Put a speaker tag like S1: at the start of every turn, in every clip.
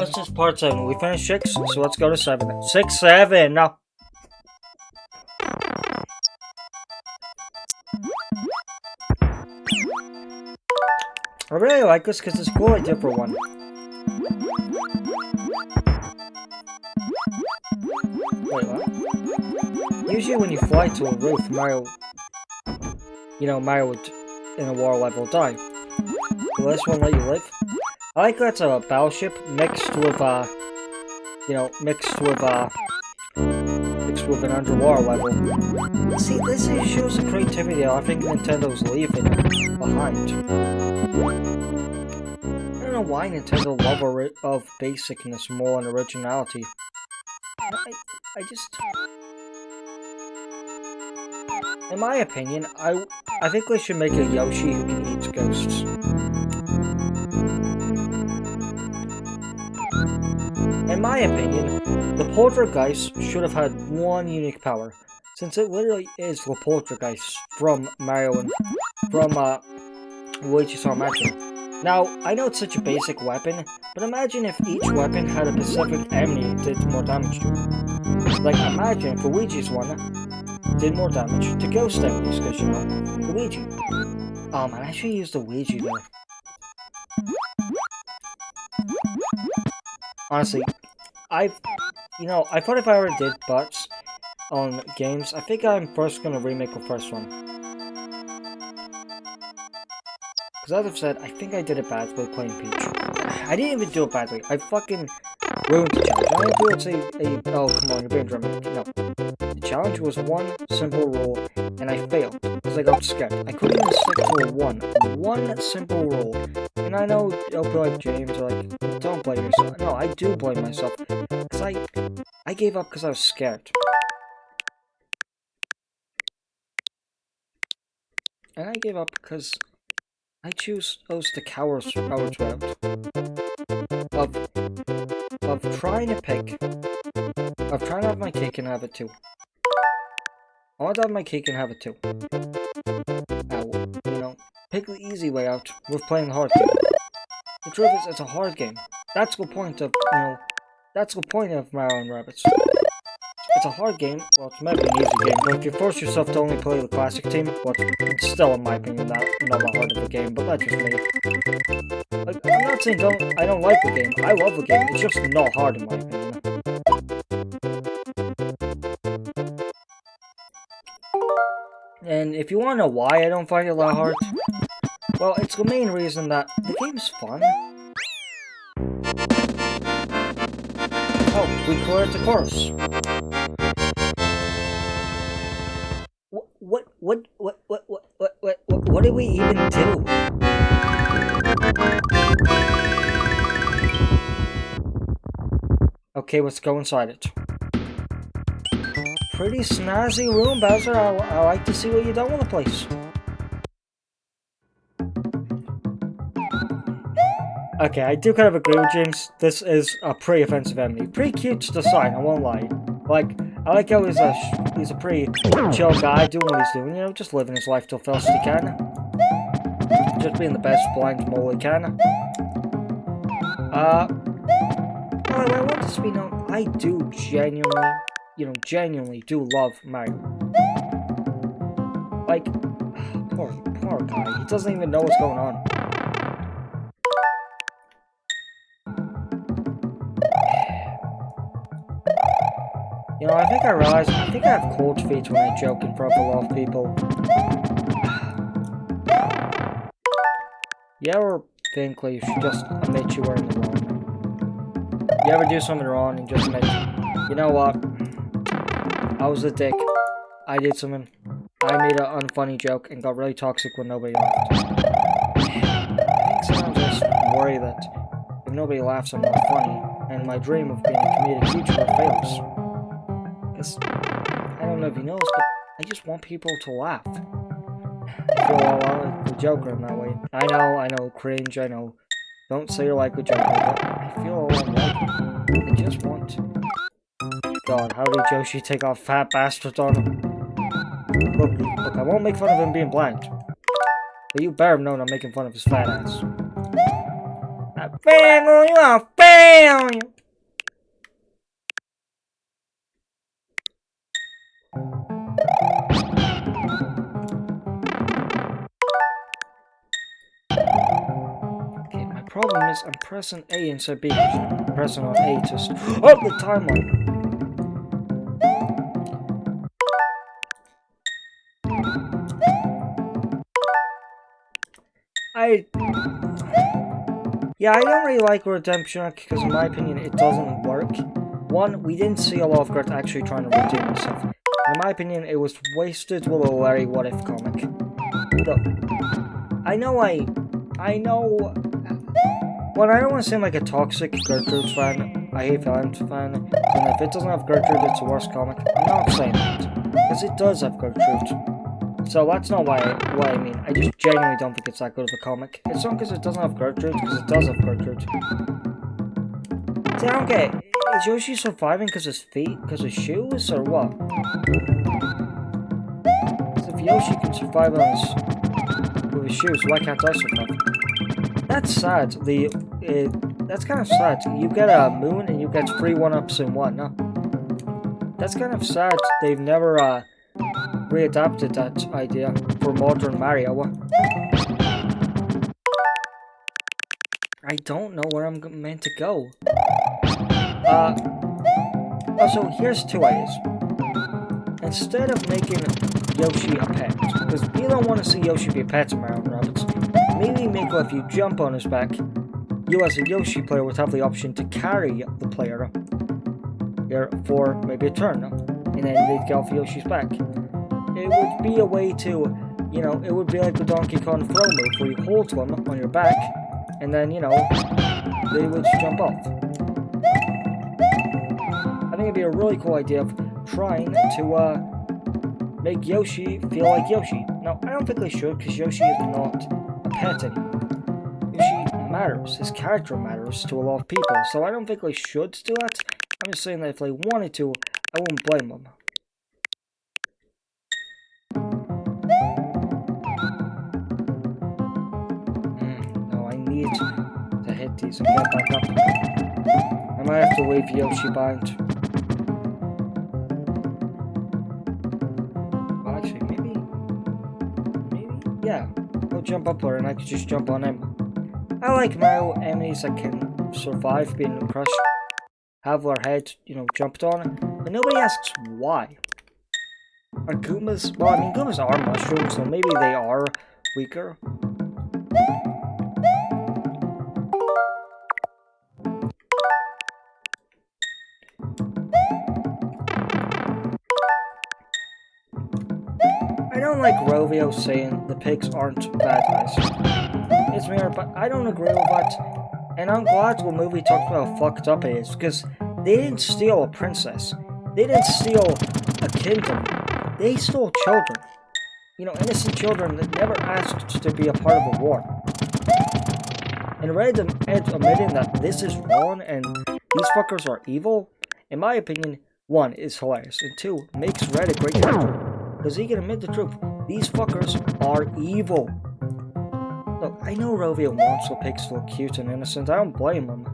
S1: this is part 7. We finished 6, so let's go to 7. 6, 7! Now. I really like this because it's a cool idea for one. Wait, what? Usually when you fly to a roof, Mario would, in a war level, die. Will this one let you live? I like that's a battleship mixed with an underwater level. See, this shows the creativity I think Nintendo's leaving behind. I don't know why Nintendo love of basicness more than originality. I just... In my opinion, I think they should make a Yoshi who can eat ghosts. In my opinion, the Poltergeist should have had one unique power, since it literally is the Poltergeist from Mario and from Luigi's Mansion. Now, I know it's such a basic weapon, but imagine if each weapon had a specific enemy it did more damage to. Like, imagine if Luigi's one did more damage to ghost enemies, because, you know, Luigi. Oh man, I should use the Luigi there. Honestly, I thought if I ever did butts on games, I think I'm first gonna remake the first one. Because as I've said, I think I did it badly playing Peach. I didn't even do it badly. I fucking ruined the challenge. All I do is say, oh come on, you're being dramatic. No. The challenge was one simple rule, and I failed, because I got scared. I couldn't even stick to one simple rule. And I know people like James are like, don't blame yourself. No, I do blame myself, because I gave up because I was scared. And I gave up because I chose the coward's route of trying to have my cake and have it too. I want to have my cake and have it too. Now, pick the easy way out with playing the hard game. The truth is, it's a hard game. That's the point of, that's the point of Mario and Rabbids. It's a hard game, well, it's meant to be an easy game, but if you force yourself to only play the classic team, well, it's still, in my opinion, not that hard of a game, but that's just me. Like, I'm not saying I don't like the game, I love the game, it's just not hard in my opinion. And if you want to know why I don't find it that hard, well, it's the main reason that the game's fun. Oh, we cleared the course. What did we even do? Okay, let's go inside it. Pretty snazzy room, Bowser. I like to see what you done with the place. Okay, I do kind of agree with James. This is a pretty offensive enemy. Pretty cute to design, I won't lie. Like, I like how he's a pretty chill guy doing what he's doing, you know, just living his life till first he can. Just being the best blind mole he can. I want this to be known, I do genuinely do love Mario. Like, poor guy, he doesn't even know what's going on. You know, I think I realized, I think I have cold feet when I joke in front of a lot of people. You ever think like you should just admit you were in the wrong? You ever do something wrong and just admit, you know what? I was a dick. I did something. I made an unfunny joke and got really toxic when nobody laughed. I think sometimes I just worry that if nobody laughs, I'm not funny, and my dream of being a comedic teacher fails. Because, I don't know if he knows, but I just want people to laugh. I feel like the Joker in that way. I know, cringe, I know. Don't say you're like a Joker, but I feel like I just want... God, how did Yoshi take off fat bastards on him? Look, I won't make fun of him being blind. But you better have known I'm making fun of his fat ass. failure, you are a failure. Okay, my problem is I'm pressing A instead of B. I'm pressing on A to oh, the timeline. Yeah, I don't really like Redemption Arc because in my opinion it doesn't work. One, we didn't see a lot of Gert actually trying to redeem himself. In my opinion, it was wasted with a Larry What If comic. Look, I know, well, I don't want to seem like a toxic Gertrude fan. I hate Valent fan. And if it doesn't have Gertrude, it's the worst comic. I'm not saying that. Because it does have Gertrude. So that's not what I mean. I just genuinely don't think it's that good of a comic. It's not because it doesn't have Gertrude, because it does have Gertrude. See, I don't get it. Is Yoshi surviving because his feet, because his shoes, or what? Because if Yoshi can survive with his shoes, why can't I survive? That's sad. That's kind of sad. You get a moon and you get 3 1-ups in one, no? That's kind of sad. They've never, readapted that idea for modern Mario. I don't know where I'm meant to go. Also, here's 2 ideas. Instead of making Yoshi a pet, because you don't want to see Yoshi be a pet in Mario & Rabbids, maybe make if you jump on his back, you as a Yoshi player would have the option to carry the player here for maybe a turn, and then they'd get off Yoshi's back. It would be a way to, you know, it would be like the Donkey Kong throw move where you hold them on your back, and then, you know, they would jump off. I think it'd be a really cool idea of trying to make Yoshi feel like Yoshi. Now, I don't think they should, because Yoshi is not a pet anymore. Yoshi matters. His character matters to a lot of people, so I don't think they should do that. I'm just saying that if they wanted to, I wouldn't blame them. No, I need to hit these and get back up. I might have to leave Yoshi behind. Well, actually, maybe, yeah. I'll jump up there and I could just jump on him. I like Mario enemies that can survive being crushed, have their head, you know, jumped on, but nobody asks why. Are Goombas, well, I mean, Goombas are mushrooms, so maybe they are weaker. I don't like Rovio saying the pigs aren't bad guys. It's weird, but I don't agree with that. And I'm glad the movie talks about how fucked up it is, because they didn't steal a princess. They didn't steal a kingdom. They stole children. You know, innocent children that never asked to be a part of a war. And Red admitting that this is wrong and these fuckers are evil, in my opinion, 1, is hilarious, and 2, makes Red a great character. Because he can admit the truth. These fuckers are evil. Look, I know Rovio wants the pigs to look cute and innocent. I don't blame him.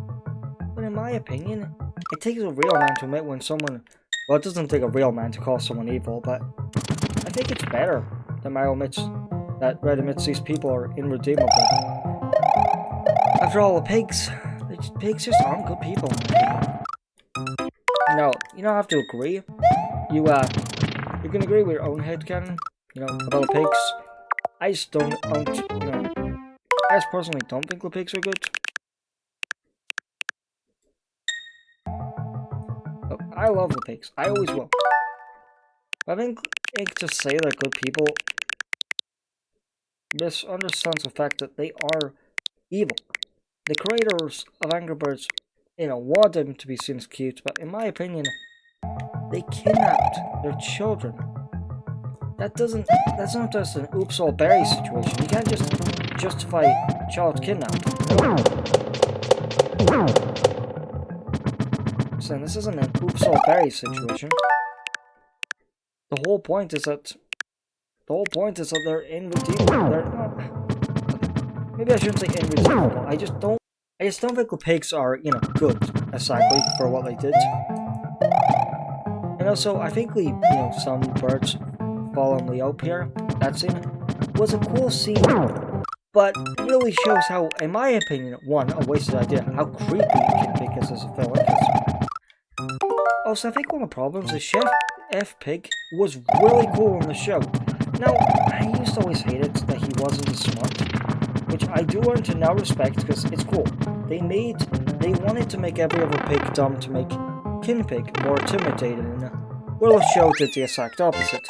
S1: But in my opinion, it takes a real man to admit when someone... Well, it doesn't take a real man to call someone evil, but... I think it's better that Mario admits... that Red admits these people are irredeemable. After all, the pigs just aren't good people. No, you don't have to agree. You can agree with your own headcanon, you know, about the pigs. I just don't, you know, I just personally don't think the pigs are good. Look, I love the pigs. I always will. But I think to say they're good people misunderstands the fact that they are evil. The creators of Angry Birds, you know, want them to be seen as cute, but in my opinion, they kidnapped their children. That's not just an oops all berry situation. You can't just justify child kidnapping. No. So this isn't an oops all berry situation. The whole point is that they're irredeemable. They're not. Maybe I shouldn't say irredeemable. I just don't I just don't think the pigs are, you know, good, exactly, for what they did. And also, I think the, you know, some birds following me up here, that scene, was a cool scene, but it really shows how, in my opinion, one, a wasted idea, how creepy Kid is as a villain. Also, I think one of the problems is Chef F. Pig was really cool in the show. Now, I used to always hate it that he wasn't as smart, which I do learn to now respect because it's cool. They wanted to make every other pig dumb to make Kin Pig more intimidating, and well, the show did the exact opposite.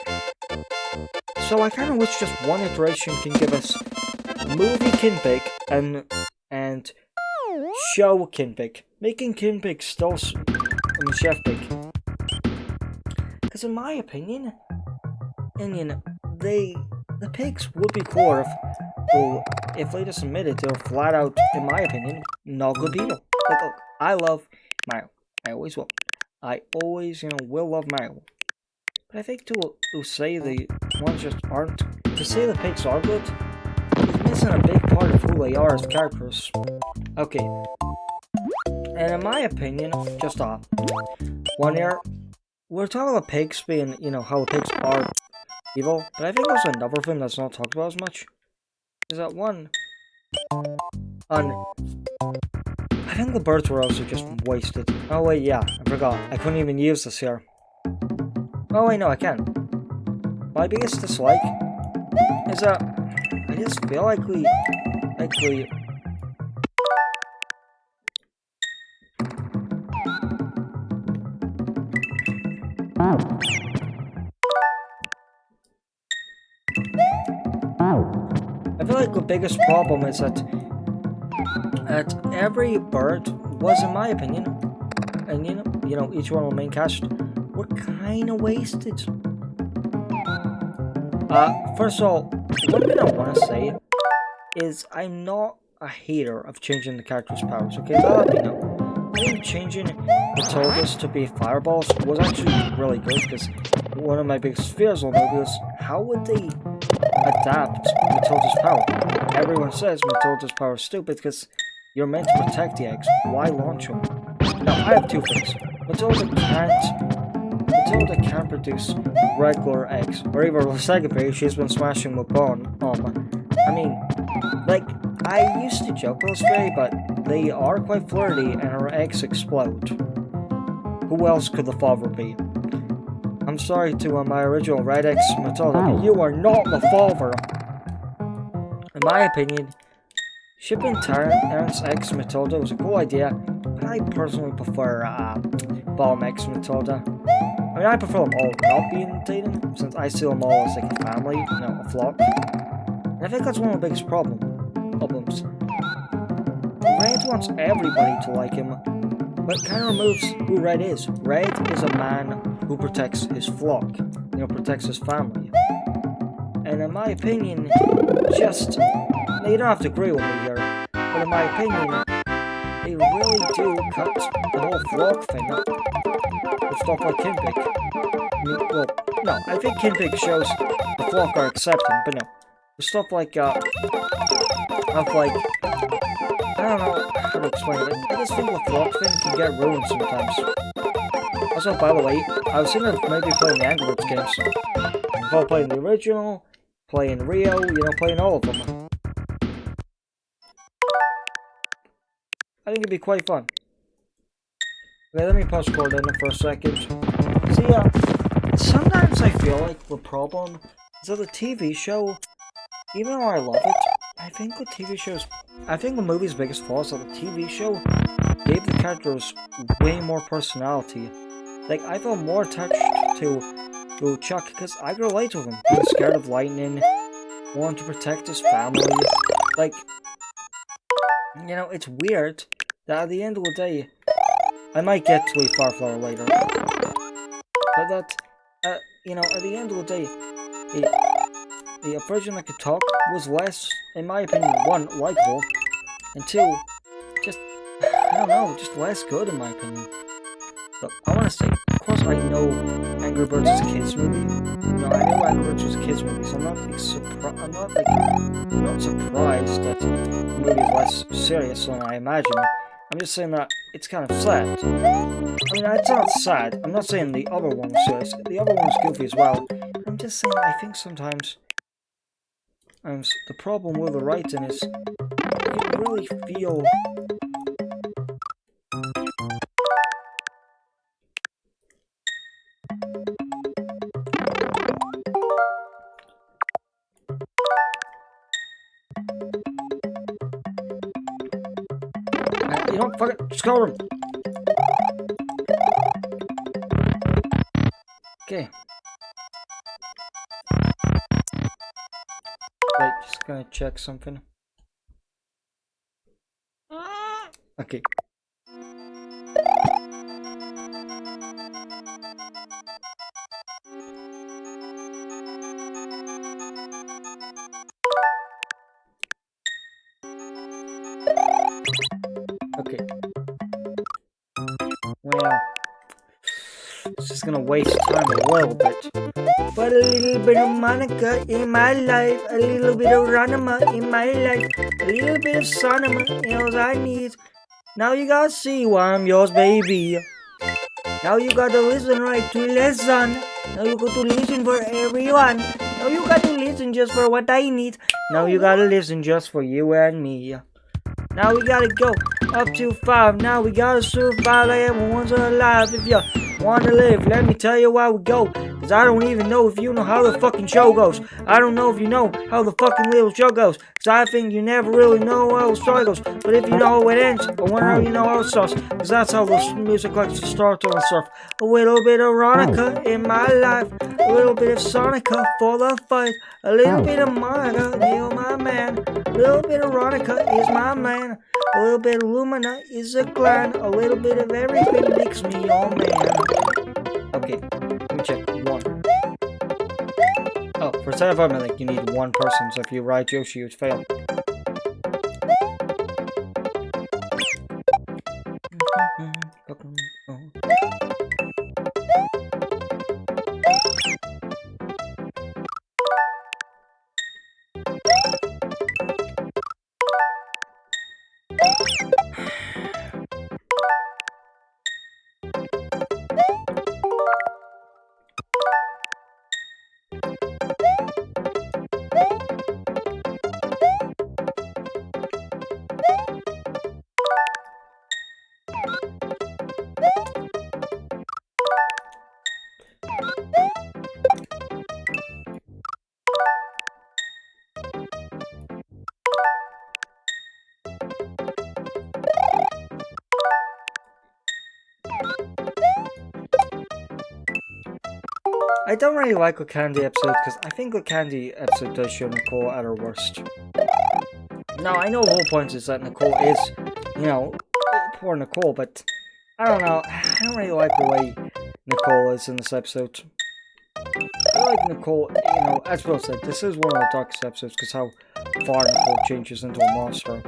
S1: So I kind of wish just one iteration can give us movie Kin Pig and show Kin Pig, making Kin Pig still Chef Pig. Because in my opinion, the pigs would be cooler if they just admitted they're flat out, in my opinion, not good people. Like, look, I love Mario. I always will. I always, will love Mario. But I think to say the ones just aren't, to say the pigs are good, is missing a big part of who they are as characters. Okay. And in my opinion, just one year, we're talking about pigs being, how the pigs are evil, but I think there's another thing that's not talked about as much. Is that one? I think the birds were also just wasted. Oh wait, yeah, I forgot. I couldn't even use this here. Oh wait, no, I can. My biggest dislike is that I just feel like we I feel like the biggest problem is that every bird was, in my opinion, and each one of the main cast were kind of wasted. First of all, one thing I want to say is I'm not a hater of changing the character's powers. Okay, let me know. I think changing Matilda's to be fireballs was actually really good because one of my biggest fears on the movie was how would they adapt Matilda's power? Everyone says Matilda's power is stupid because you're meant to protect the eggs. Why launch them? Now, I have two things. Matilda can't produce regular eggs. Or even the second page, she's been smashing with bone. I used to joke with this fairy, but they are quite flirty and her eggs explode. Who else could the father be? I'm sorry to my original Red X Matilda, but you are not the father. In my opinion, shipping Terrence X Matilda was a cool idea, but I personally prefer Bomb X Matilda. I mean, I prefer them all not being dating, since I see them all as like a family, a flock. And I think that's one of the biggest problems. Red wants everybody to like him, but kind of removes who Red is. Red is a man who protects his flock, protects his family. And in my opinion, you don't have to agree with me here, but in my opinion, they really do cut the whole flock thing up with stuff like Kinpig. I think Kinpig shows the flock are accepting, but no. With stuff like, I don't know how to explain it. I just think the flock thing can get ruined sometimes. Also, by the way, I was thinking of maybe playing the Angry Birds games. If I playing the original, playing Rio, playing all of them. I think it'd be quite fun. Okay, let me pause record in for a second. See, sometimes I feel like the problem is that the TV show, even though I love it, I think the movie's biggest flaw is that the TV show gave the characters way more personality. Like, I felt more attached to Chuck because I could relate to him, being scared of lightning, wanting to protect his family. Like, it's weird that at the end of the day, I might get to a Fireflower later, but that, at the end of the day, the version that could talk was less, in my opinion, one, likable, and two, just less good in my opinion. But I want to say, of course I know Angry Birds is a kids movie. No, I know Angry Birds was a kids movie, so I'm not like I'm not surprised that the movie is less serious than I imagined. I'm just saying that it's kind of sad. I mean, it's not sad. I'm not saying the other one was serious. The other one was goofy as well. I'm just saying I think sometimes the problem with the writing is you really feel. You don't fucking just cover him. Okay. Wait, just gonna check something. Okay. Okay. Well, it's just gonna waste time a little bit. But a little bit of Monica in my life, a little bit of Ranima in my life, a little bit of Sonima is all I need. Now you gotta see why I'm yours, baby. Now you gotta listen right to listen. Now you got to listen for everyone. Now you got to listen just for what I need. Now you gotta listen just for you and me. Now we gotta go up to 5. Now we gotta survive like everyone's alive. If you wanna live, let me tell you why we go. Cause I don't even know if you know how the fucking show goes. I don't know if you know how the fucking little show goes. Cause I think you never really know how the story goes. But if you know how it ends, I wonder how you know how it starts. Cause that's how the music likes to start on surf. A little bit of Ronica in my life. A little bit of Sonica for the fight. A little bit of Monica, you're my man. A little bit of Ronica is my man. A little bit of Lumina is a clan. A little bit of everything makes me your man. Okay, let me check. 1. Oh, for 75 minutes, you need 1 person, so if you ride Yoshi, you'd fail. I don't really like a Candy episode because I think a Candy episode does show Nicole at her worst. Now, I know the whole point is that Nicole is, you know, poor Nicole, but I don't know. I don't really like the way Nicole is in this episode. I like Nicole, you know, as Will said, this is one of the darkest episodes because how far Nicole changes into a monster.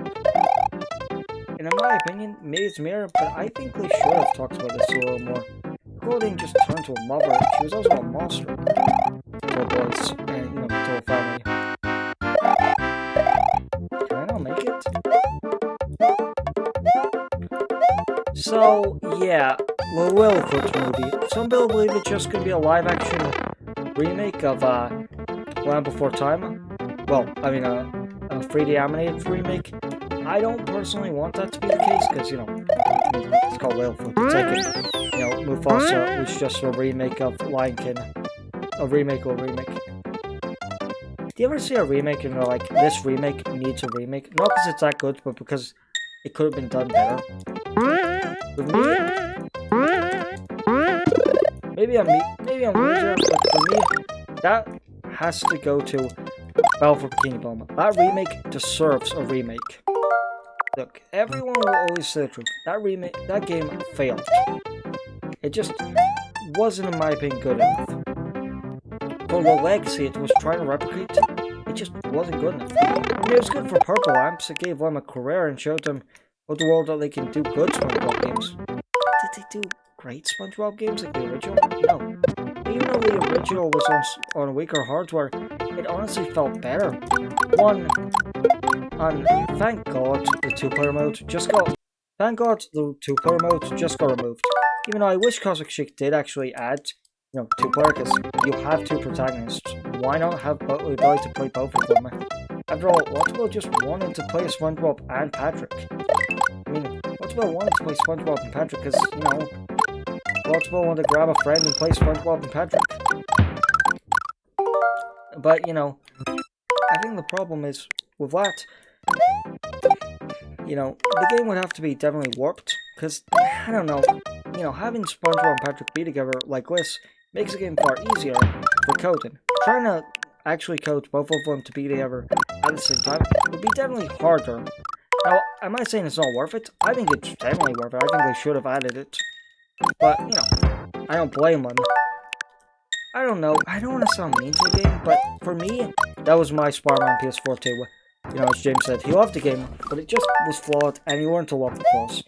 S1: And in my opinion, maybe it's mirror, but I think they should have talked about this a little more. Nicole didn't just turn to a mother, she was also a monster. To her boys, and, you know, to her family. Can I not make it? So, yeah, the Littlefoot movie. Some people believe it's just going to be a live-action remake of Land Before Time. Well, I mean, a 3D animated remake. I don't personally want that to be the case, because, you know, it's called Littlefoot. It's like a, you know, Mufasa was just a remake of Lion King. A remake of a remake. Do you ever see a remake and you're like, this remake needs a remake? Not because it's that good, but because it could have been done better. With me, maybe I'm loser, but for me, that has to go to Battle for Bikini Bottom. That remake deserves a remake. Look, everyone will always say the truth. That game failed. It just wasn't, in my opinion, good enough. For the legacy it was trying to replicate, it just wasn't good enough. I mean, it was good for Purple Lamps. It gave them a career and showed them what the world that they can do good SpongeBob games. Did they do great SpongeBob games like the original? No. even though the original was on weaker hardware, it honestly felt better. One, and thank God the two-player mode just got removed. Even though I wish Cosmic Chic did actually add, two-player, because you have two protagonists. Why not have the ability to play both of them? After all, what's about just wanting to play SpongeBob and Patrick? I mean, what's about wanting to play SpongeBob and Patrick? Because, what's about wanting to grab a friend and play SpongeBob and Patrick? But, I think the problem is, with that, the game would have to be definitely warped, because, I don't know, having SpongeBob and Patrick be together like this makes the game far easier for coding. Trying to actually code both of them to be together at the same time would be definitely harder. Now, am I saying it's not worth it? I think it's definitely worth it. I think they should have added it. But, I don't blame them. I don't know. I don't want to sound mean to the game, but for me, that was my Spider-Man PS4 too. As James said, he loved the game, but it just was flawed, and he learned to love the flaws.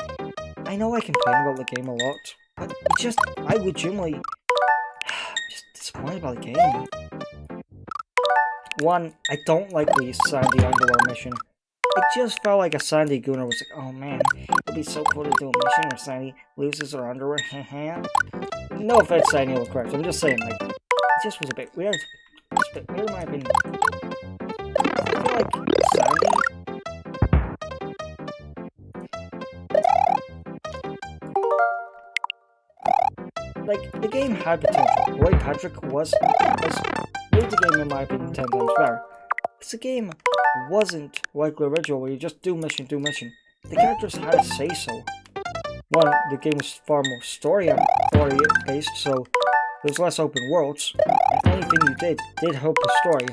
S1: I know I complain about the game a lot, but it's just, I legitimately just disappointed by the game. One, I don't like the Sandy underwear mission. It just felt like a Sandy Gooner was like, oh man, it'd be so cool to do a mission where Sandy loses her underwear. No offense to any of the correct. I'm just saying, it just was a bit weird. It's a bit weird in my opinion. I feel like Sandy... the game had potential. The way Patrick was made the game, in my opinion, 10 times better. Because the game wasn't like the original, where you just do mission. The characters had a say-so. One, the game was far more story-based, so there's less open worlds, and anything you did help the story.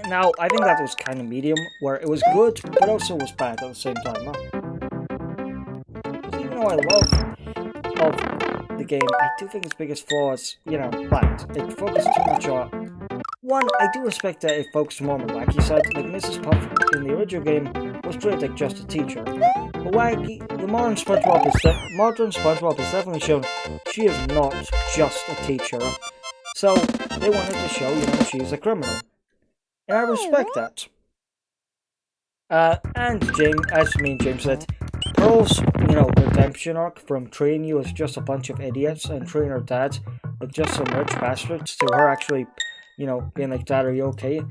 S1: Now, I think that was kind of medium, where it was good, but also was bad at the same time. Even though I love the game, I do think its biggest flaw is, bland. It focused too much on... One, I do respect that it focused more on the wacky side. Like Mrs. Puff in the original game was treated like just a teacher. The modern SpongeBob is definitely shown she is not just a teacher. So they wanted to show, she's a criminal. And I respect that. And James said, Pearl's, redemption arc from treating you as just a bunch of idiots and treating her dad like just some rich bastards to her actually, being like, Dad, are you okay?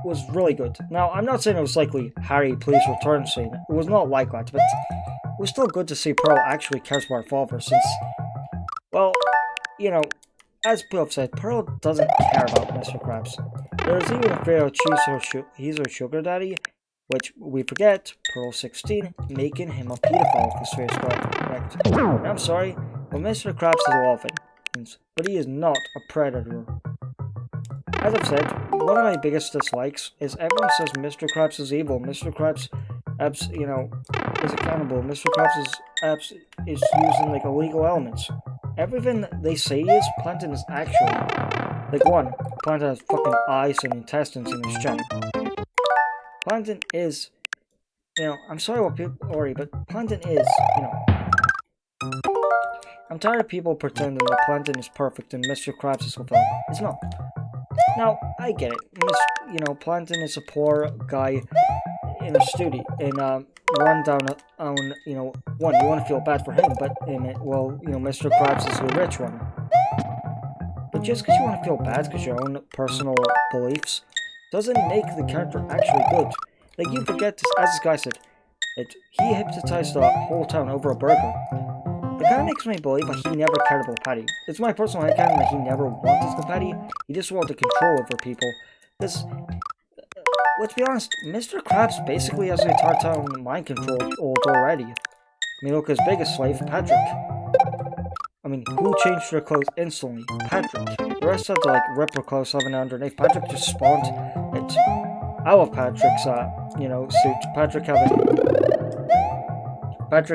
S1: Was really good. Now, I'm not saying it was likely Harry, please return scene. It was not like that, but it was still good to see Pearl actually cares about her father since, well, as Bill said, Pearl doesn't care about Mr. Krabs. There's even a fear that he's her sugar daddy, which we forget, Pearl 16, making him a pedophile if his face correct. I'm sorry, but Mr. Krabs is a dolphin, but he is not a predator. As I've said, one of my biggest dislikes is everyone says Mr. Krabs is evil, Mr. Krabs, is accountable, Mr. Krabs is using, illegal elements. Everything they say is, Plankton is actually, Plankton has fucking eyes and intestines in his chest. Plankton is, I'm sorry what people worry, but Plankton is, I'm tired of people pretending that Plankton is perfect and Mr. Krabs is fulfilled. It's not. Now, I get it. Plankton is a poor guy in a studio, run down on, one, you want to feel bad for him, but Mr. Krabs is the rich one. But just because you want to feel bad because your own personal beliefs doesn't make the character actually good. You forget, as this guy said, that he hypnotized the whole town over a burger. It kind of makes me believe that he never cared about Patty. It's my personal headcanon that he never wanted the Patty. He just wanted control over people. Because, let's be honest, Mr. Krabs basically has the entire town mind controlled already. Look at his biggest slave, Patrick. Who changed their clothes instantly? Patrick. The rest had to, rip their clothes off and underneath. Patrick just spawned it. I love Patrick's, suit. Patrick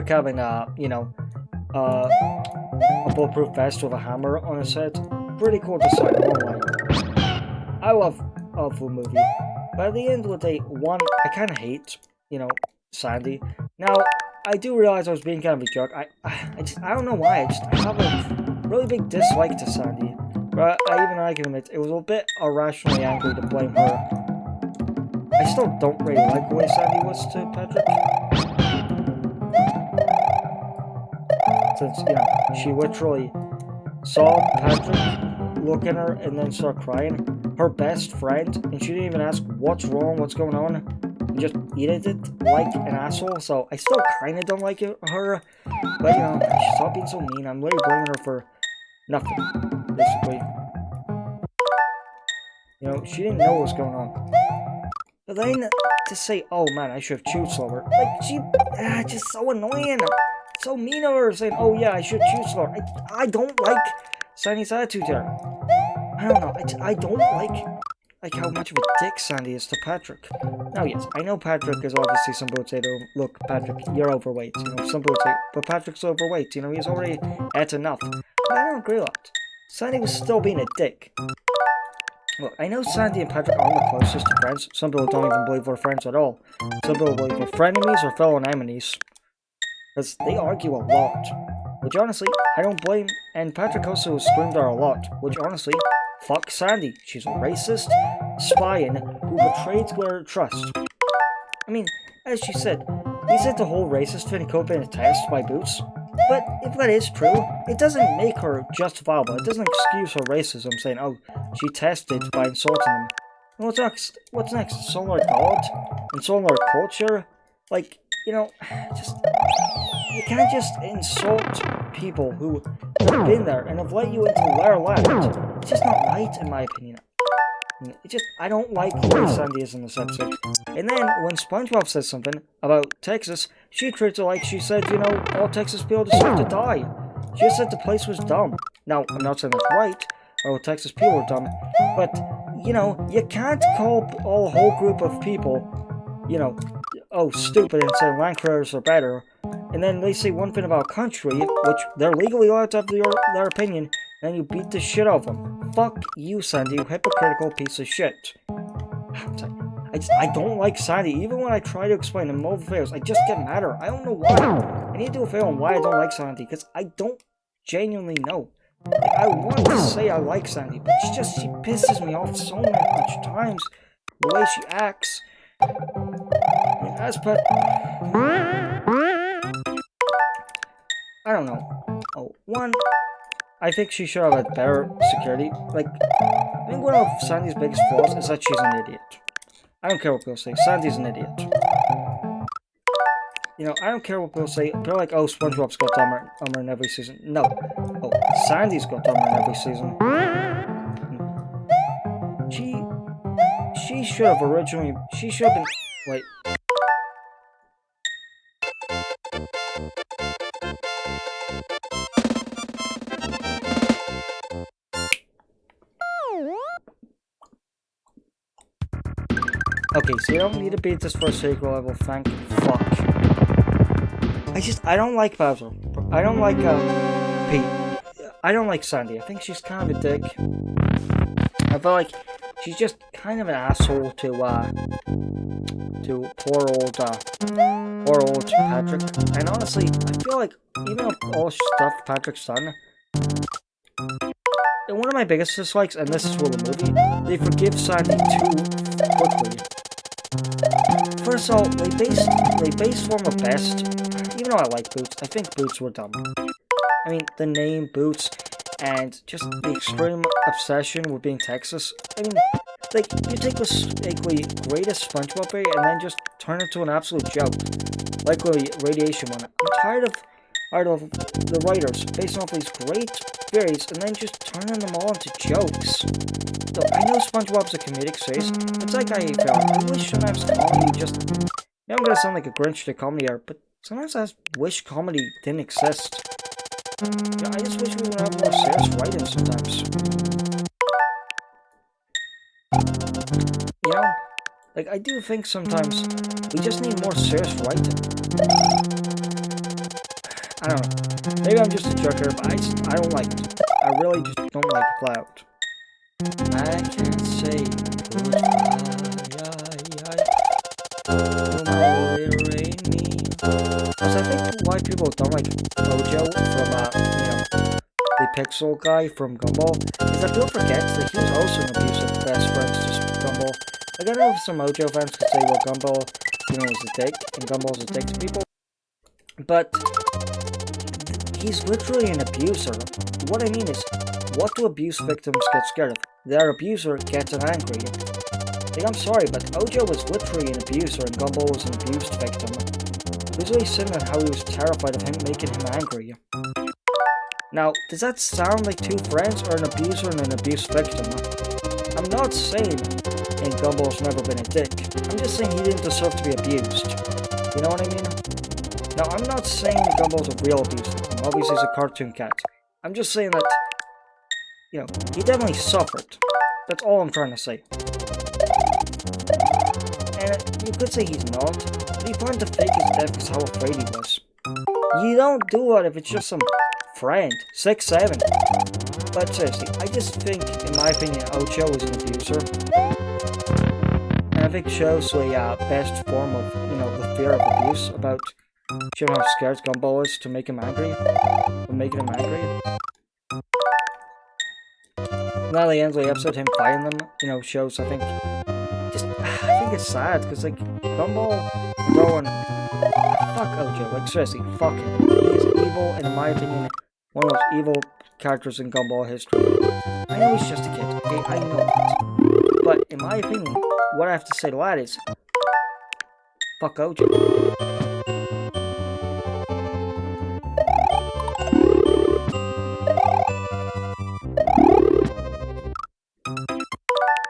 S1: having, a bulletproof vest with a hammer on his head. Pretty cool design, online. I love the movie. But at the end of the day, one, I kind of hate, Sandy. Now, I do realize I was being kind of a jerk. I don't know why. I have really big dislike to Sandy. But I can admit, it was a bit irrationally angry to blame her. I still don't really like the way Sandy was to Patrick. Since, you know, she literally saw Patrick look at her and then start crying. Her best friend, and she didn't even ask what's wrong, what's going on, and just eated it like an asshole. So I still kind of don't like her, but you know, she stopped being so mean. I'm literally blaming her for nothing, basically. You know, she didn't know what was going on. But then to say, oh man, I should have chewed slower. Like, she, just so annoying. So mean of her saying, oh yeah, I should chew slower. I don't like Sandy's attitude there. I don't know, I don't like how much of a dick Sandy is to Patrick. Now yes, I know Patrick is obviously, some people would say to him, look Patrick, you're overweight. You know, some people would say, but Patrick's overweight, you know, he's already ate enough. But I don't agree with that. Sandy was still being a dick. Look, I know Sandy and Patrick aren't the closest to friends. Some people don't even believe we're friends at all. Some people believe we're frenemies or fellow enemies. Because they argue a lot. Which honestly, I don't blame. And Patrick also screamed at her a lot. Which honestly, fuck Sandy. She's a racist, spying, who betrayed their trust. I mean, as she said, he said the whole racist thing could have been a test by Boots. But if that is true, it doesn't make her justifiable. It doesn't excuse her racism, saying, oh, she tested by insulting them. And what's next? What's next? Insult our God? Insult our culture? Like, you know, just... You can't just insult people who have been there and have let you into their land. It's just not right, in my opinion. It just, I don't like the way Sandy is in this episode. And then, when SpongeBob says something about Texas, she treats it like she said, you know, all Texas people deserve to die. She just said the place was dumb. Now, I'm not saying that's right, or Texas people are dumb, but, you know, you can't call a whole group of people, you know, oh, stupid, and say land creators are better, and then they say one thing about a country, which they're legally allowed to have their opinion, and you beat the shit out of them. Fuck you, Sandy, you hypocritical piece of shit. I don't like Sandy. Even when I try to explain the multiple videos, I just get madder. I don't know why. I need to do a video on why I don't like Sandy, because I don't genuinely know. Like, I want to say I like Sandy, but she pisses me off so much times. The way she acts. And as per... I don't know. Oh, one... I think she should have had better security. Like, I think one of Sandy's biggest flaws is that she's an idiot. I don't care what people say. Sandy's an idiot. You know, I don't care what people say. They're like, oh, SpongeBob's got dumber in every season. No. Oh, Sandy's got dumber in every season. She should have originally... She should have been... Wait. Okay, so you don't need to beat this for a sacred level, thank fuck. I don't like Bowser. I don't like, Pete. I don't like Sandy. I think she's kind of a dick. I feel like she's just kind of an asshole to poor old Patrick. And honestly, I feel like, even with all the stuff Patrick's done, and one of my biggest dislikes, and this is for the movie, they forgive Sandy too quickly. First of all, they base form of best. Even though I like Boots, I think Boots were dumb. I mean, the name Boots and just the extreme obsession with being Texas. I mean, like, you take the greatest SpongeBob berry and then just turn it to an absolute joke. Like the radiation one. I'm tired of the writers basing off these great berries and then just turning them all into jokes. So, I know SpongeBob's a comedic series. It's like I hate film. I wish sometimes comedy just... You know, I'm gonna sound like a Grinch to comedy art, but sometimes I wish comedy didn't exist. You know, I just wish we would have more serious writing sometimes. You know, like, I do think sometimes we just need more serious writing. I don't know. Maybe I'm just a jerk here, but I don't like it. I really just don't like Cloud. I can't say goodbye. Because I think why people don't like Mojo from, you know, the Pixel guy from Gumball, is that people forget that he was also an abusive best friend to Gumball. Like, I know some Mojo fans could say, well, Gumball, is a dick, and Gumball's a dick to people. But he's literally an abuser. What I mean is, what do abuse victims get scared of? Their abuser gets angry. Like, I'm sorry, but Ojo was literally an abuser and Gumball was an abused victim. Visually similar how he was terrified of him making him angry. Now, does that sound like two friends or an abuser and an abused victim? I'm not saying Gumball's never been a dick. I'm just saying he didn't deserve to be abused. You know what I mean? Now, I'm not saying Gumball's a real abuse victim. Obviously, he's a cartoon cat. I'm just saying that, he definitely suffered. That's all I'm trying to say. And you could say he's not, but he planned to fake his death because how afraid he was. You don't do it if it's just some friend. 6'7". But seriously, I just think, in my opinion, Ocho is an abuser. And I think it shows the best form of, the fear of abuse about showing how scared Gumball is to make him angry. Or making him angry. Now the end of the episode, him fighting them, shows, I think it's sad, because, like, Gumball throwing, fuck Ojo, like, seriously, fuck him. He is evil, and in my opinion, one of the most evil characters in Gumball history. I know he's just a kid, okay, I know that. But, in my opinion, what I have to say to that is, fuck Ojo.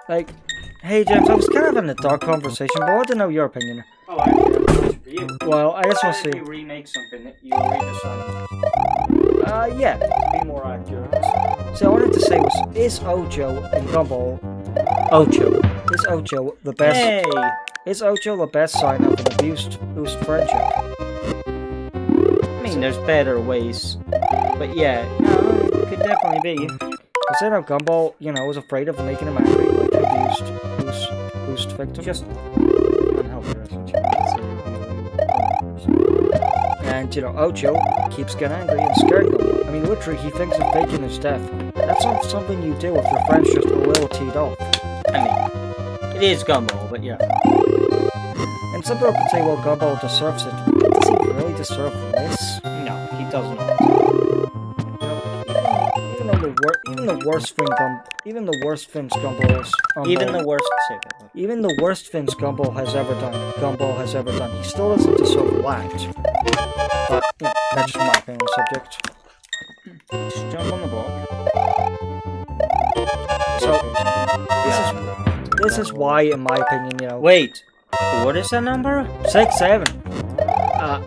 S1: Like, hey James, I was kind of having a dark conversation, but I want to know your opinion.
S2: Oh, I have a question for you.
S1: Well, I just want to see.
S2: If you remake something, you redesign it.
S1: Yeah.
S2: Be more accurate.
S1: So I wanted to say was, is Ojo in Gumball... Is Ojo the best...
S2: Hey!
S1: Is Ojo the best sign of an abused friendship?
S2: I mean, there's better ways. But yeah, no, it could definitely be.
S1: Instead of Gumball, was afraid of making him angry, like abused victim.
S2: Just
S1: unhealthy relationship. And, Ocho keeps getting angry and scaring Gumball. I mean, literally, he thinks of faking his death. That's not something you do if your friend's just a little teed off.
S2: I mean, it is Gumball, but yeah.
S1: And some people could say, well, Gumball deserves it. But does he really deserve this?
S2: No, he does not.
S1: Even the worst things Gumball has
S2: even the worst things
S1: Gumball has ever done, he still doesn't deserve that. But that's just my opinion on the subject.
S2: Just jump on the block.
S1: So this is why, in my opinion,
S2: Wait, what is that number?
S1: 6'7".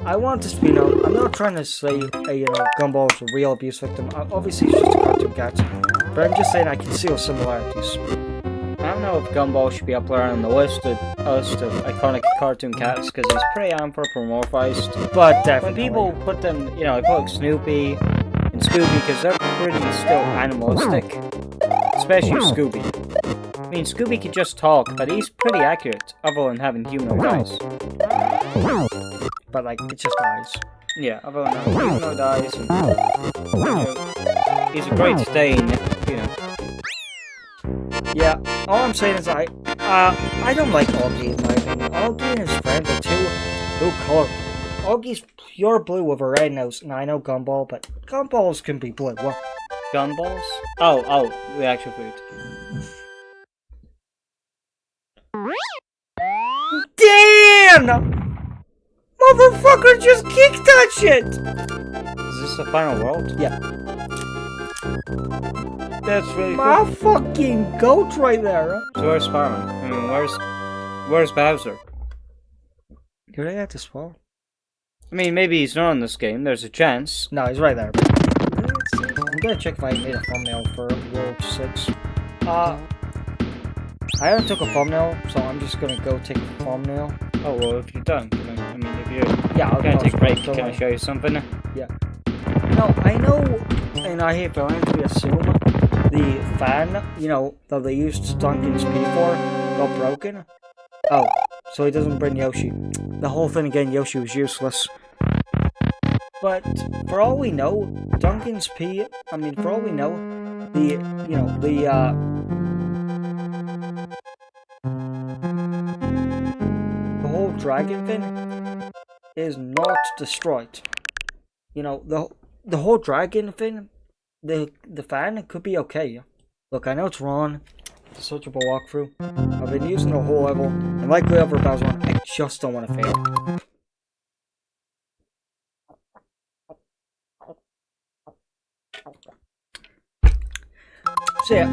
S1: I want this to be known. I'm not trying to say, Gumball is a real abuse victim. Obviously, he's just a cartoon cat. But I'm just saying I can see the similarities.
S2: I don't know if Gumball should be up there on the list of iconic cartoon cats, because he's pretty anthropomorphized.
S1: But definitely.
S2: When people put them, they put like Snoopy and Scooby, because they're pretty still animalistic. Especially Scooby. I mean, Scooby can just talk, but he's pretty accurate, other than having humanoid eyes.
S1: But, like, it's just eyes.
S2: Yeah, other than having humanoid eyes, and, he's a great stain,
S1: Yeah, all I'm saying is I don't like Augie, in my opinion. Augie and his friend are too colorful. Augie's pure blue with a red nose, and I know Gumball, but Gumballs can be blue. Well,
S2: Gumballs? Oh, the actual food.
S1: Damn! Motherfucker just kicked that shit!
S2: Is this the final world?
S1: Yeah.
S2: That's really
S1: My
S2: cool.
S1: fucking goat right there.
S2: So where's Spider-Man? I mean, where's Bowser?
S1: Do they have to spawn?
S2: I mean, maybe he's not in this game. There's a chance.
S1: No, he's right there. I'm gonna check if I made a thumbnail for World 6. I haven't took a thumbnail, so I'm just gonna go take a thumbnail.
S2: Oh, well, if you're done, I mean, if you're
S1: I'll
S2: gonna take a break,
S1: can
S2: can I show you something?
S1: Yeah. No, I know, and I hate villains, we assume the fan, that they used Duncan's P for got broken. Oh, so he doesn't bring Yoshi. The whole thing again, Yoshi was useless. But for all we know, Duncan's P. I mean, for all we know, the whole dragon fin is not destroyed. You know, the whole dragon fin, the fan could be okay. Look, I know it's wrong. It's such a walkthrough. I've been using the whole level, and likely over Bowser one, I just don't want to fail. So yeah,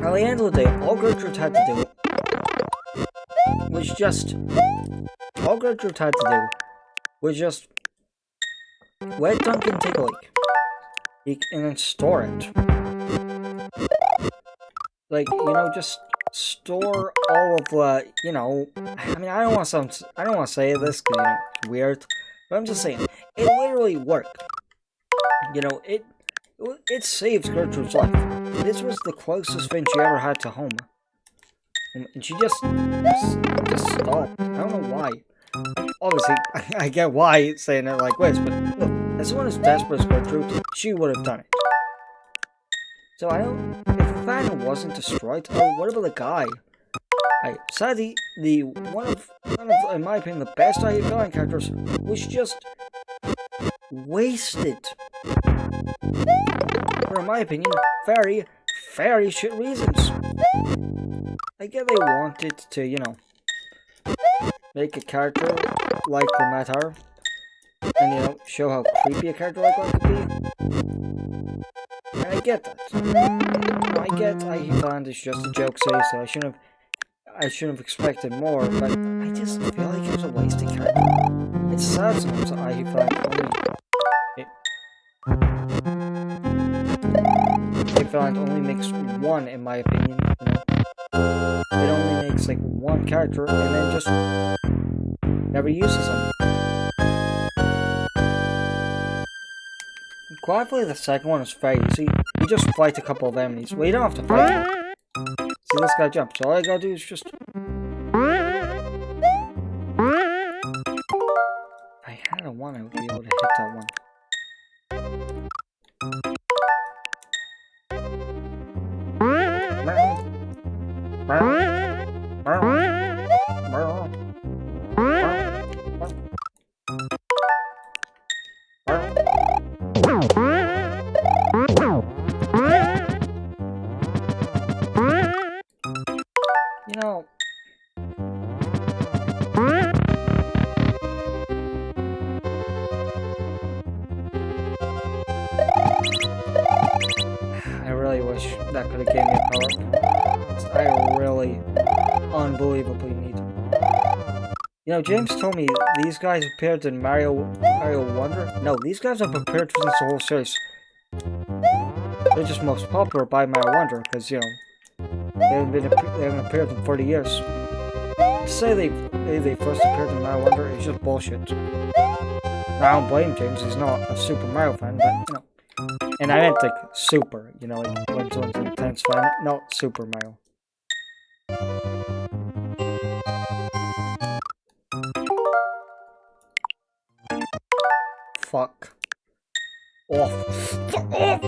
S1: at the end of the day, all Gertrude had to do was just let Duncan take a leak and then store it. Like, you know, just store all of you know, I mean, I don't want to say this because, you know, it's weird, but I'm just saying, it literally worked. You know, it saves Gertrude's life. This was the closest thing she ever had to home. And she just stopped. I don't know why. Obviously, I get why it's saying it like this, but look, as someone as desperate as Gertrude, she would have done it. So I don't, if the fan wasn't destroyed, or what about the guy? Sadly, one of, in my opinion, the best villain characters was just wasted. For, in my opinion, very, very shit reasons. I get they wanted to, you know, make a character like Matar, and, you know, show how creepy a character like that could be. And I get that. I get Land is just a joke city, so I shouldn't have expected more, but I just feel like it was a wasted character. It's sad sometimes that Land only makes one, in my opinion. You know? It only makes like one character and then just never uses them. Quietly, the second one is very easy. You just fight a couple of enemies. Well, you don't have to fight them. See, this guy jumps. So all I gotta do is just... If I had a one, I would be able to hit that one. You know... I really wish that could have gave me a power-up. I really unbelievably need. You know, James told me these guys appeared in Mario Wonder. No, these guys have appeared since the whole series. They're just most popular by Mario Wonder because, you know, they haven't appeared in 40 years. To say they first appeared in Mario Wonder is just bullshit. I don't blame James. He's not a Super Mario fan, but you know. And I meant like super, you know, like when someone's an intense fan, not Super Mario. Fuck off. Fuck off!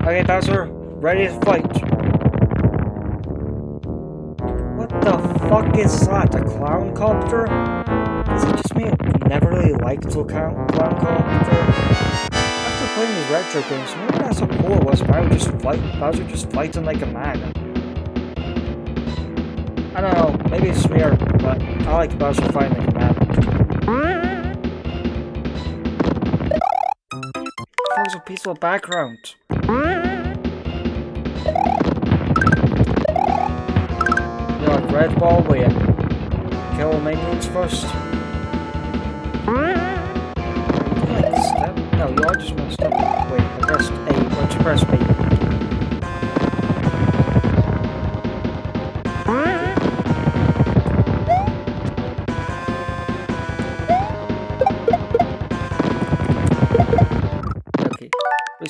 S1: Okay, Bowser, ready to fight. What the fuck is that? A clown copter? Is it just me who never really liked the clown copter? After playing these retro games, maybe that's how cool it was. Bowser just fighting like a man. I don't know, maybe it's weird, but I like Bowser fighting like a man. There's a peaceful background. You like Red Ball where you kill minions first? Like step? No, you are just one step. Wait, I pressed A. Why'd you press B?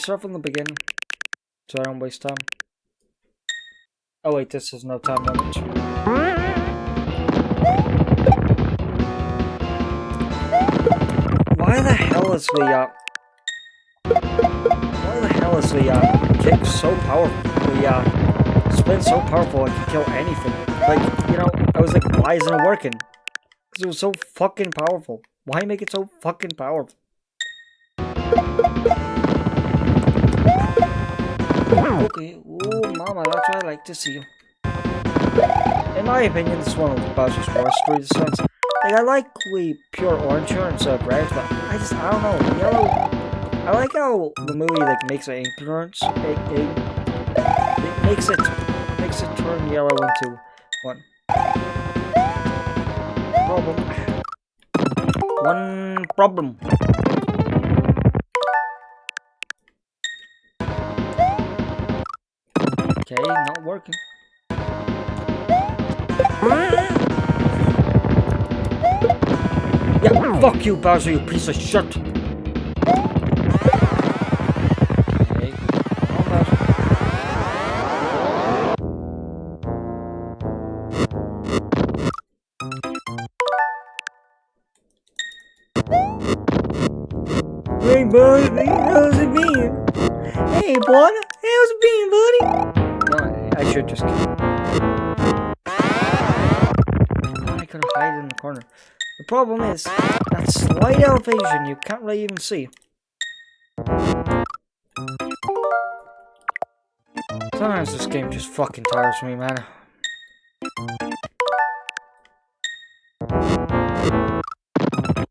S1: start from the beginning so I don't waste time. Oh wait, this is no time limit. Why the hell is the kick so powerful? The spin so powerful I can kill anything. Like, you know, I was like, why isn't it working? Because it was so fucking powerful. Why make it so fucking powerful? Okay, ooh, mama, that's what I like to see. In my opinion, this is one of Bowser's worst 3D designs. Like, I like the pure orange here instead of red, but I don't know, the yellow. I like how the movie like makes it ignorance. It makes it turn yellow into one problem. One problem. Okay, not working. Yeah, fuck you, Bowser, you piece of shit. Okay, come on, Bowser. Hey, buddy, how's it been? Hey, bud, how's it been, buddy? No, I should just kill him. I could hide in the corner. The problem is, that slight elevation you can't really even see. Sometimes this game just fucking tires me, man.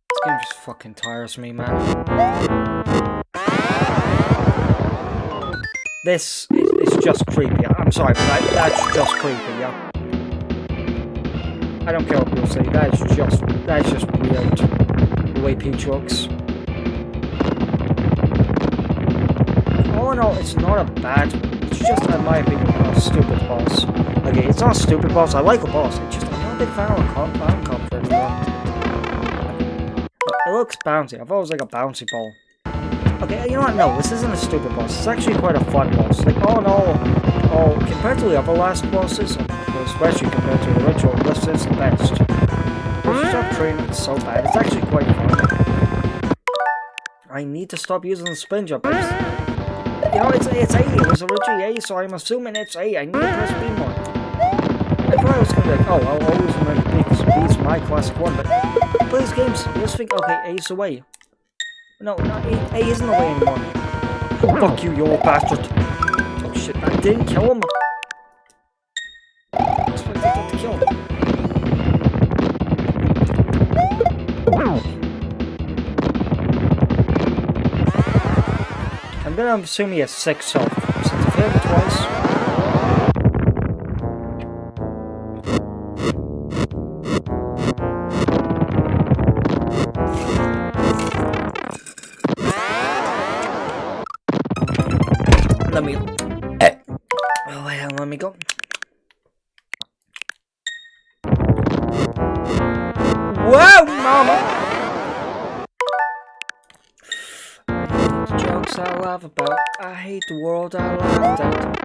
S1: This game just fucking tires me, man. This is just creepy. I'm sorry, but that's just creepy, yeah. I don't care what people say. That's just weird. The way Peach looks. All in all, it's not a bad. It's just, in my opinion, a stupid boss. Okay, it's not a stupid boss. I like a boss. It's just I'm not a big fan of a comp anymore. It looks bouncy. I thought it was like a bouncy ball. Okay, you know what? No, this isn't a stupid boss. It's actually quite a fun boss. Like, all in all, compared to the other last bosses, especially compared to the original, this is the best. Stop training, it's so bad. It's actually quite fun. I need to stop using the spin jump. You know, it's A. It was originally A, so I'm assuming it's A. I need to press B more. I thought I was gonna be like, oh, I'll always remember B because B is my classic one, but play these games, you just think, okay, A's the way. No, A isn't the way anymore. Fuck you, you old bastard. Oh shit, I didn't kill him. I expected that to kill him. I'm gonna assume he has 6 health, since I've hit him twice. Let me go. Whoa, mama! I hate the jokes I laugh about. I hate the world I laughed at.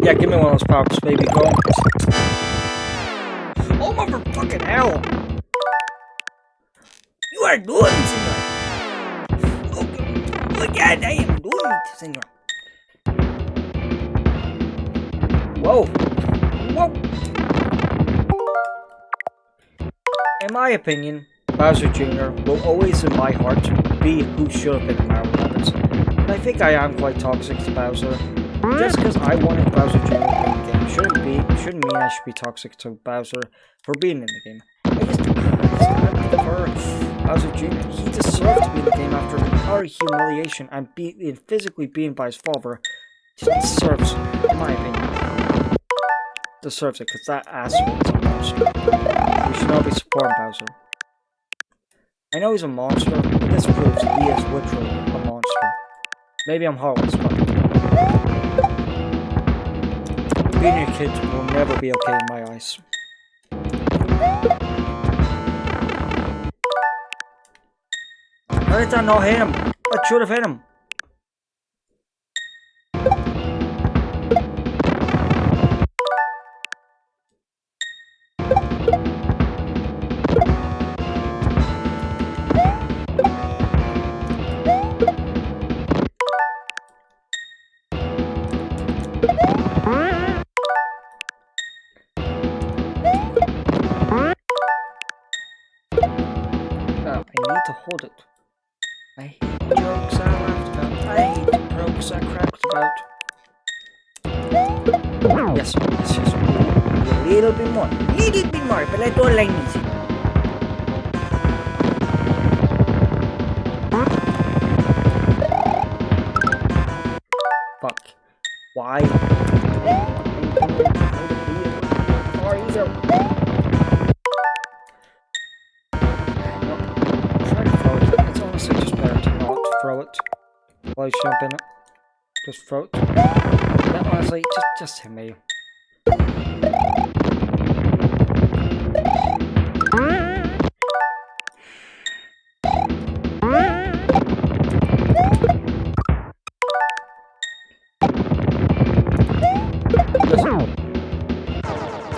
S1: Yeah, give me one of those power-ups, baby. Go. Oh, motherfucking hell! You are doing it, senor! Oh God, I am doing it, senor! Whoa! Whoa! In my opinion, Bowser Jr. will always in my heart be who should have been in Mario Brothers. And I think I am quite toxic to Bowser. Just because I wanted Bowser Jr. to be in the game shouldn't mean I should be toxic to Bowser for being in the game. I just prefer Bowser Jr. He deserved to be in the game after utter humiliation and physically beaten by his father. He deserves, in my opinion, deserves it because that asshole is a monster. We should all be supporting Bowser. I know he's a monster, but this proves he is literally a monster. Maybe I'm heartless, but Being a kid will never be okay in my eyes. How did that not hit him? That should have hit him. I need to hold it. I hate the jokes I laughed about. I hate the jokes I cracked about. Yes, yes, yes. A little bit more. A little bit more, but I don't like music. Fuck. Why? It's honestly just better to not throw it while you jump in it. Just throw it. Yeah, honestly, just hit me.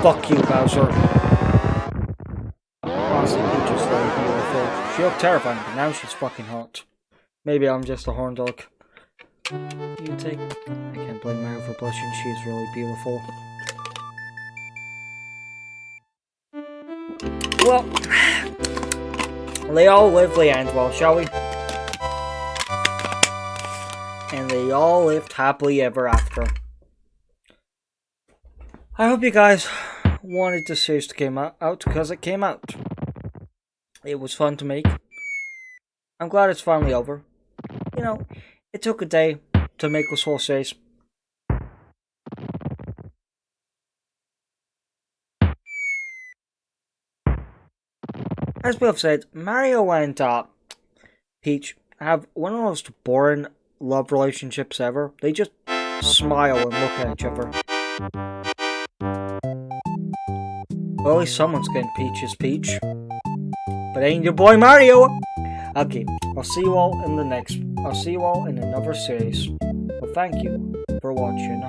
S1: Fuck you, Bowser. Honestly, Peach is very beautiful. She looked terrifying, but now she's fucking hot. Maybe I'm just a horn dog. You take... I can't blame her for blushing, she's really beautiful. Well, they all live, they end well, shall we? And they all lived happily ever after. I hope you guys wanted this series to come out because it came out. It was fun to make. I'm glad it's finally over. You know, it took a day to make this whole series. As we have said, Mario and Peach have one of the most boring love relationships ever. They just smile and look at each other. Well, at least someone's getting Peach's Peach. But ain't your boy Mario! Okay, I'll see you all in the next... I'll see you all in another series. Well, thank you for watching.